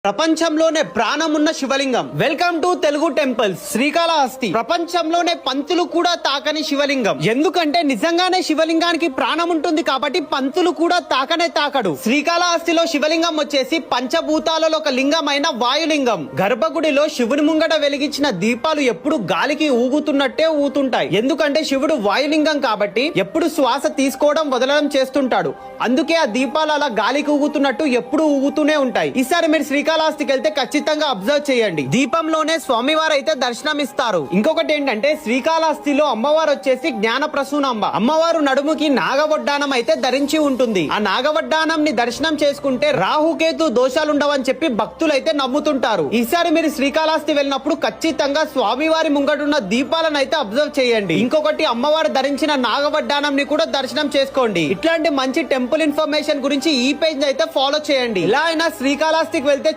ప్రపంచంలోనే ప్రాణమున్న శివలింగం. Welcome to Telugu temples. Srikalahasti ప్రపంచంలోనే పంతులు కూడా తాకని శివలింగం. ఎందుకంటే నిజంగానే శివలింగానికి ప్రాణం ఉంటుంది కాబట్టి పంతులు కూడా తాకనే తాకడు. శ్రీకాళహస్తిలో శివలింగం వచ్చేసి పంచభూతాలలో ఒక లింగమైన వాయులింగం. గర్భగుడిలో శివుని ముంగట వెలిగించిన దీపాలు ఎప్పుడు గాలికి ఊగుతున్నట్టే ఊగుతుంటాయి. ఎందుకంటే శివుడు వాయులింగం కాబట్టి ఎప్పుడు శ్వాస తీసుకోవడం వదలడం చేస్తుంటాడు. అందుకే ఆ దీపాలు అలా గాలికి ఊగుతున్నట్టు ఎప్పుడు ఊగుతూనే ఉంటాయి. ఈసారి మీరు శ్రీకాళహస్తికి వెళ్తే ఖచ్చితంగా అబ్జర్వ్ చేయండి. దీపంలోనే స్వామివారు అయితే దర్శనం ఇస్తారు. ఇంకొకటి ఏంటంటే శ్రీకాళహస్తిలో అమ్మవారు వచ్చేసి జ్ఞాన ప్రసూనాంబ. అమ్మవారు నడుముకి నాగవడ్డానం అయితే ధరించి ఉంటుంది. ఆ నాగవడ్డానం ని దర్శనం చేసుకుంటే రాహుకేతు దోషాలుండవని చెప్పి భక్తులైతే నమ్ముతుంటారు. ఈసారి మీరు శ్రీకాళహస్తి వెళ్ళినప్పుడు ఖచ్చితంగా స్వామివారి ముంగటున్న దీపాలను అయితే అబ్జర్వ్ చేయండి. ఇంకొకటి అమ్మవారు ధరించిన నాగవడ్డానం ని కూడా దర్శనం చేసుకోండి. ఇట్లాంటి మంచి టెంపుల్ ఇన్ఫర్మేషన్ గురించి ఈ పేజ్ అయితే ఫాలో చేయండి. ఇలా అయినా శ్రీకాళహస్తికి వెళ్తే